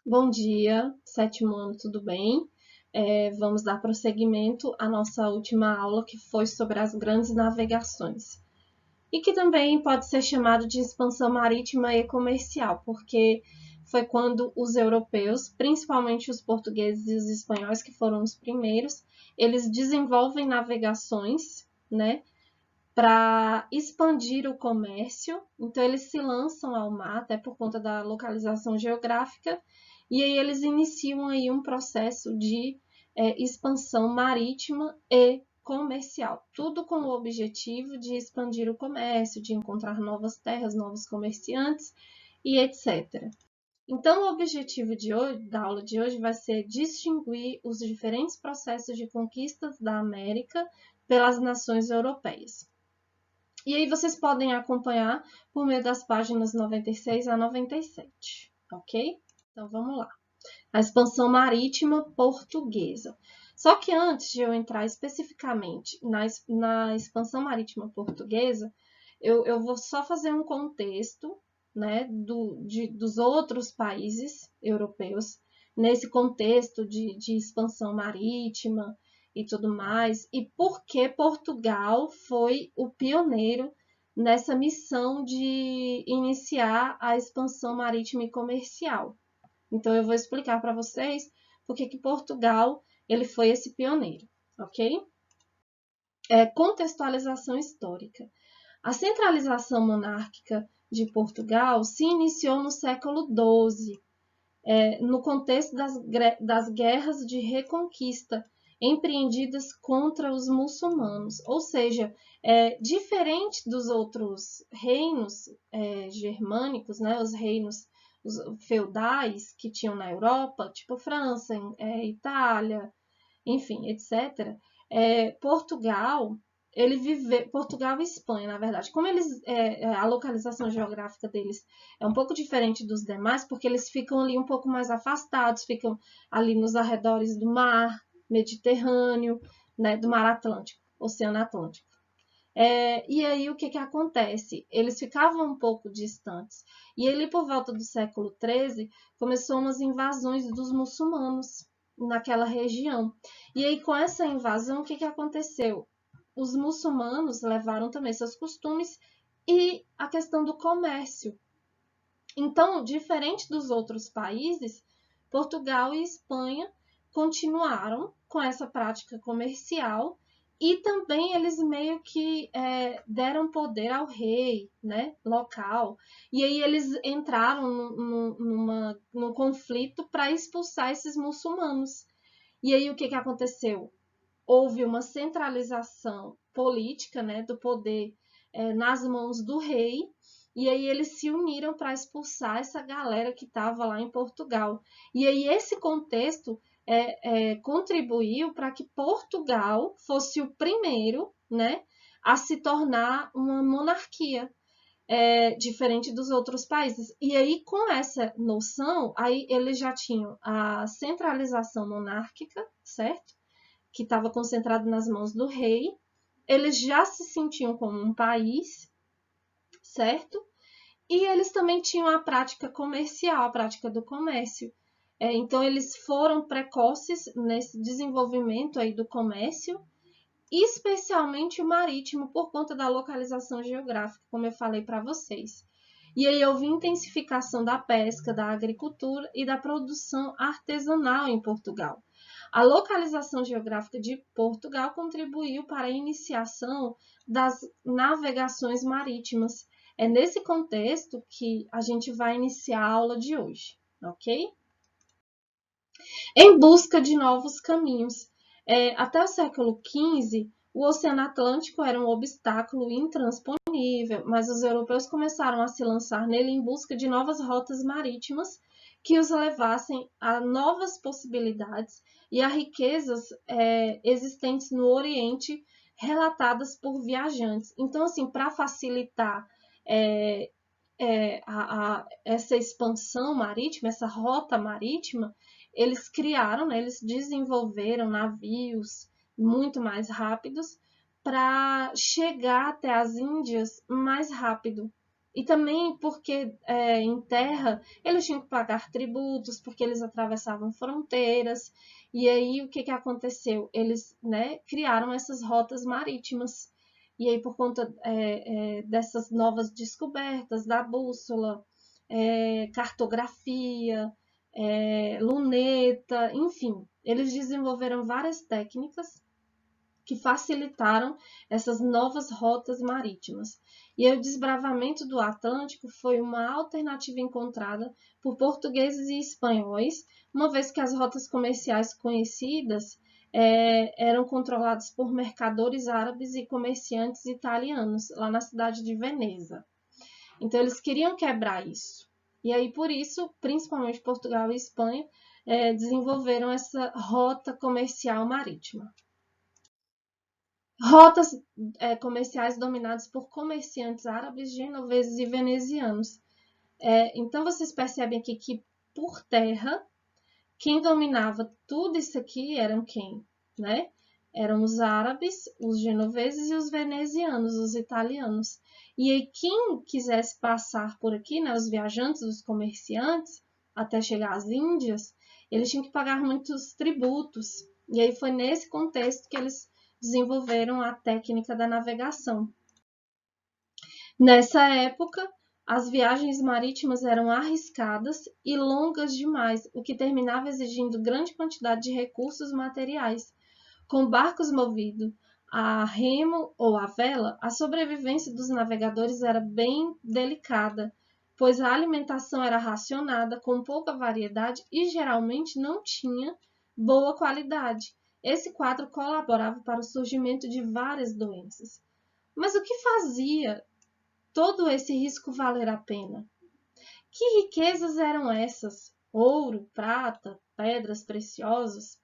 Bom dia, sétimo ano, tudo bem? Vamos dar prosseguimento à nossa última aula, que foi sobre as grandes navegações. E que também pode ser chamado de expansão marítima e comercial, porque foi quando os europeus, principalmente os portugueses e os espanhóis, que foram os primeiros, eles desenvolvem navegações, né, para expandir o comércio. Então, eles se lançam ao mar, até por conta da localização geográfica, e aí eles iniciam aí um processo de expansão marítima e comercial, tudo com o objetivo de expandir o comércio, de encontrar novas terras, novos comerciantes e etc. Então, o objetivo da aula de hoje vai ser distinguir os diferentes processos de conquistas da América pelas nações europeias. E aí vocês podem acompanhar por meio das páginas 96 a 97, ok? Então vamos lá. A expansão marítima portuguesa. Só que antes de eu entrar especificamente na expansão marítima portuguesa, eu vou só fazer um contexto, né, dos outros países europeus, nesse contexto de expansão marítima e tudo mais, e por que Portugal foi o pioneiro nessa missão de iniciar a expansão marítima e comercial. Então, eu vou explicar para vocês por que Portugal ele foi esse pioneiro, ok? Contextualização histórica. A centralização monárquica de Portugal se iniciou no século XII, no contexto das guerras de reconquista empreendidas contra os muçulmanos, ou seja, diferente dos outros reinos germânicos, né, os reinos feudais que tinham na Europa, tipo França, Itália, enfim, etc. Portugal e Espanha, na verdade, como a localização geográfica deles é um pouco diferente dos demais, porque eles ficam ali um pouco mais afastados, ficam ali nos arredores do mar Mediterrâneo, né, do mar Atlântico, Oceano Atlântico. E aí o que acontece? Eles ficavam um pouco distantes. E ali por volta do século XIII começou umas invasões dos muçulmanos naquela região. E aí com essa invasão o que aconteceu? Os muçulmanos levaram também seus costumes e a questão do comércio. Então, diferente dos outros países, Portugal e Espanha continuaram com essa prática comercial e também eles meio que deram poder ao rei, né, local. E aí eles entraram num conflito para expulsar esses muçulmanos. E aí o que aconteceu? Houve uma centralização política, né, do poder nas mãos do rei, e aí eles se uniram para expulsar essa galera que estava lá em Portugal. E aí esse contexto contribuiu para que Portugal fosse o primeiro, né, a se tornar uma monarquia, diferente dos outros países. E aí, com essa noção, aí eles já tinham a centralização monárquica, certo? Que estava concentrado nas mãos do rei. Eles já se sentiam como um país, certo? E eles também tinham a prática comercial, a prática do comércio. Então, eles foram precoces nesse desenvolvimento aí do comércio, especialmente o marítimo, por conta da localização geográfica, como eu falei para vocês. E aí houve intensificação da pesca, da agricultura e da produção artesanal em Portugal. A localização geográfica de Portugal contribuiu para a iniciação das navegações marítimas. É nesse contexto que a gente vai iniciar a aula de hoje, ok? Em busca de novos caminhos. Até o século XV, o Oceano Atlântico era um obstáculo intransponível, mas os europeus começaram a se lançar nele em busca de novas rotas marítimas que os levassem a novas possibilidades e a riquezas existentes no Oriente relatadas por viajantes. Então, assim, para facilitar essa expansão marítima, essa rota marítima, eles criaram, né, eles desenvolveram navios muito mais rápidos para chegar até as Índias mais rápido, E também porque em terra eles tinham que pagar tributos, porque eles atravessavam fronteiras. E aí o que aconteceu? Eles, né, criaram essas rotas marítimas. E aí por conta dessas novas descobertas da bússola, cartografia, luneta, enfim, eles desenvolveram várias técnicas que facilitaram essas novas rotas marítimas. E aí, o desbravamento do Atlântico foi uma alternativa encontrada por portugueses e espanhóis, uma vez que as rotas comerciais conhecidas eram controladas por mercadores árabes e comerciantes italianos, lá na cidade de Veneza. Então, eles queriam quebrar isso. E aí, por isso, principalmente Portugal e Espanha, desenvolveram essa rota comercial marítima. Rotas comerciais dominadas por comerciantes árabes, genoveses e venezianos. Então, vocês percebem aqui que, por terra, quem dominava tudo isso aqui eram quem? Né? Eram os árabes, os genoveses e os venezianos, os italianos. E aí, quem quisesse passar por aqui, né, os viajantes, os comerciantes, até chegar às Índias, eles tinham que pagar muitos tributos. E aí foi nesse contexto que eles desenvolveram a técnica da navegação. Nessa época, as viagens marítimas eram arriscadas e longas demais, o que terminava exigindo grande quantidade de recursos materiais. Com barcos movidos a remo ou a vela, a sobrevivência dos navegadores era bem delicada, pois a alimentação era racionada, com pouca variedade e geralmente não tinha boa qualidade. Esse quadro colaborava para o surgimento de várias doenças. Mas o que fazia todo esse risco valer a pena? Que riquezas eram essas? Ouro, prata, pedras preciosas?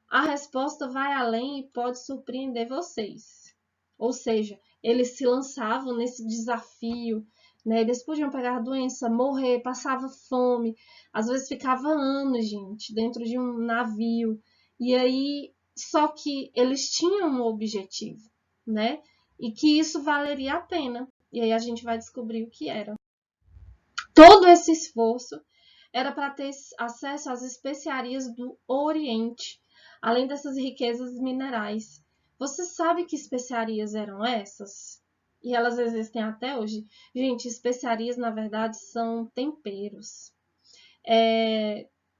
A resposta vai além e pode surpreender vocês. Ou seja, eles se lançavam nesse desafio, né? Eles podiam pegar doença, morrer, passava fome, às vezes ficava anos, gente, dentro de um navio. E aí, só que eles tinham um objetivo, né? E que isso valeria a pena. E aí a gente vai descobrir o que era. Todo esse esforço era para ter acesso às especiarias do Oriente, além dessas riquezas minerais. Você sabe que especiarias eram essas? E elas existem até hoje. Gente, especiarias, na verdade, são temperos.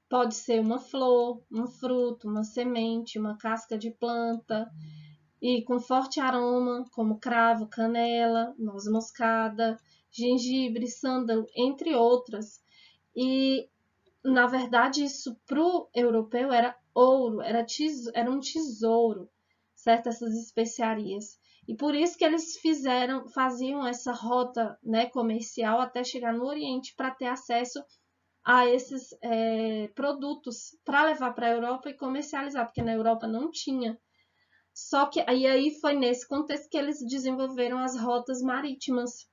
Pode ser uma flor, um fruto, uma semente, uma casca de planta, e com forte aroma, como cravo, canela, noz moscada, gengibre, sândalo, entre outras. E, na verdade, isso para o europeu era ouro, era um tesouro, certo? Essas especiarias. E por isso que eles faziam essa rota, né, comercial até chegar no Oriente para ter acesso a esses produtos para levar para a Europa e comercializar, porque na Europa não tinha. Só que aí foi nesse contexto que eles desenvolveram as rotas marítimas.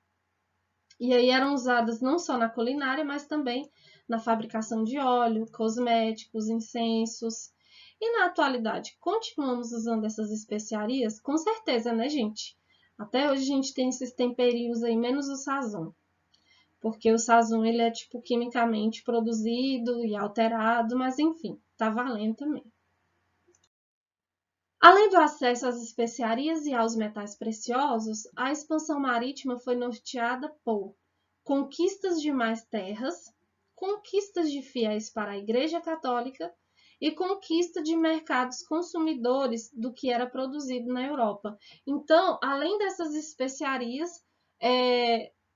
E aí eram usadas não só na culinária, mas também na fabricação de óleo, cosméticos, incensos. E na atualidade, continuamos usando essas especiarias? Com certeza, né, gente? Até hoje a gente tem esses temperinhos aí, menos o sazon. Porque o sazon, ele é tipo quimicamente produzido e alterado, mas enfim, tá valendo também. Além do acesso às especiarias e aos metais preciosos, a expansão marítima foi norteada por conquistas de mais terras, conquistas de fiéis para a Igreja Católica e conquista de mercados consumidores do que era produzido na Europa. Então, além dessas especiarias,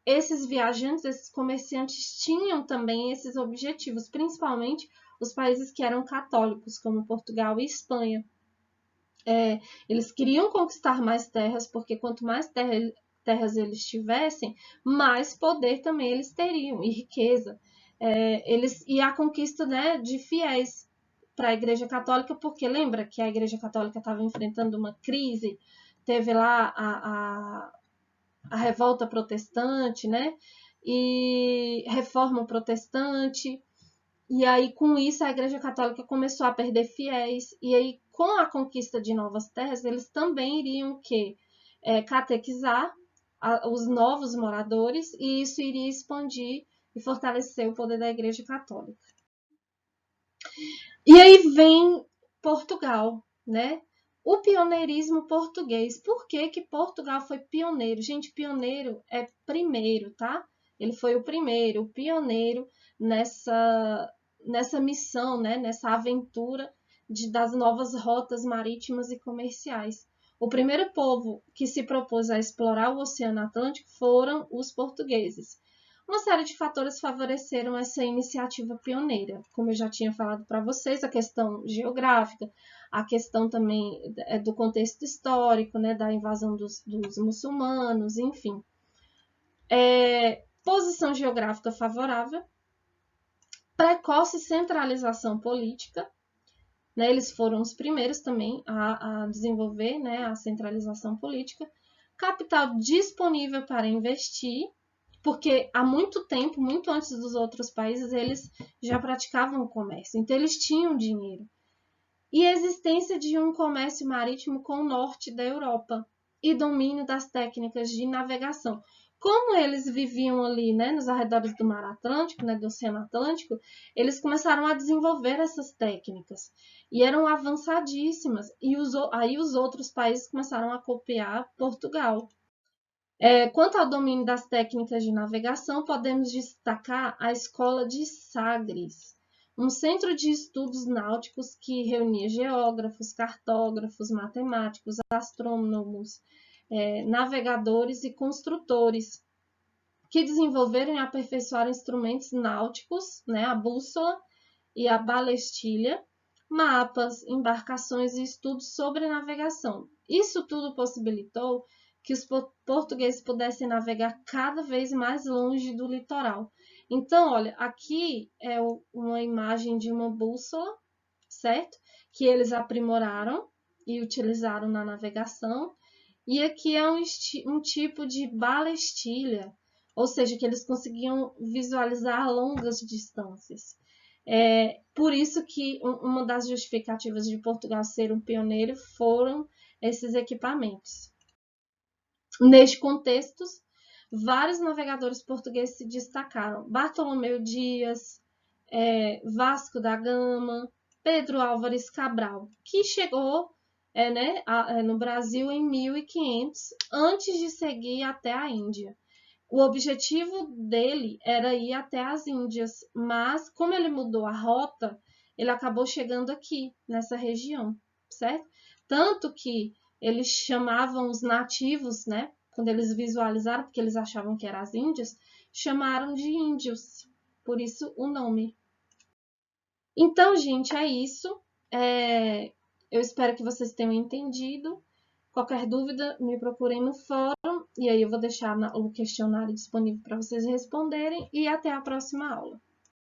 esses viajantes, esses comerciantes tinham também esses objetivos, principalmente os países que eram católicos, como Portugal e Espanha. Eles queriam conquistar mais terras, porque quanto mais terras eles tivessem, mais poder também eles teriam, e riqueza. E a conquista, né, de fiéis para a Igreja Católica, porque lembra que a Igreja Católica estava enfrentando uma crise, teve lá a revolta protestante, né, e reforma protestante. E aí, com isso, a Igreja Católica começou a perder fiéis. E aí, com a conquista de novas terras, eles também iriam catequizar os novos moradores, e isso iria expandir e fortalecer o poder da Igreja Católica. E aí vem Portugal, né? O pioneirismo português. Por que que Portugal foi pioneiro? Gente, pioneiro é primeiro, tá? Ele foi o primeiro, o pioneiro nessa missão, né? Nessa aventura das novas rotas marítimas e comerciais. O primeiro povo que se propôs a explorar o Oceano Atlântico foram os portugueses. Uma série de fatores favoreceram essa iniciativa pioneira, como eu já tinha falado para vocês, a questão geográfica, a questão também do contexto histórico, né, da invasão dos muçulmanos, enfim. Posição geográfica favorável, precoce centralização política, né, eles foram os primeiros também a desenvolver, né, a centralização política, capital disponível para investir, porque há muito tempo, muito antes dos outros países, eles já praticavam o comércio, então eles tinham dinheiro. E a existência de um comércio marítimo com o norte da Europa e domínio das técnicas de navegação. Como eles viviam ali, né, nos arredores do Mar Atlântico, né, do Oceano Atlântico, eles começaram a desenvolver essas técnicas e eram avançadíssimas. E aí os outros países começaram a copiar Portugal. Quanto ao domínio das técnicas de navegação, podemos destacar a Escola de Sagres, um centro de estudos náuticos que reunia geógrafos, cartógrafos, matemáticos, astrônomos, navegadores e construtores, que desenvolveram e aperfeiçoaram instrumentos náuticos, né, a bússola e a balestilha, mapas, embarcações e estudos sobre navegação. Isso tudo possibilitou que os portugueses pudessem navegar cada vez mais longe do litoral. Então, olha, aqui é uma imagem de uma bússola, certo? Que eles aprimoraram e utilizaram na navegação. E aqui é um tipo de balestilha, ou seja, que eles conseguiam visualizar longas distâncias. Por isso que uma das justificativas de Portugal ser um pioneiro foram esses equipamentos. Neste contexto, vários navegadores portugueses se destacaram. Bartolomeu Dias, Vasco da Gama, Pedro Álvares Cabral, que chegou no Brasil em 1500, antes de seguir até a Índia. O objetivo dele era ir até as Índias, mas como ele mudou a rota, ele acabou chegando aqui, nessa região, certo? Tanto que eles chamavam os nativos, né? Quando eles visualizaram, porque eles achavam que eram as Índias, chamaram de índios, por isso o nome. Então, gente, é isso. Eu espero que vocês tenham entendido. Qualquer dúvida, me procurem no fórum e aí eu vou deixar o questionário disponível para vocês responderem e até a próxima aula.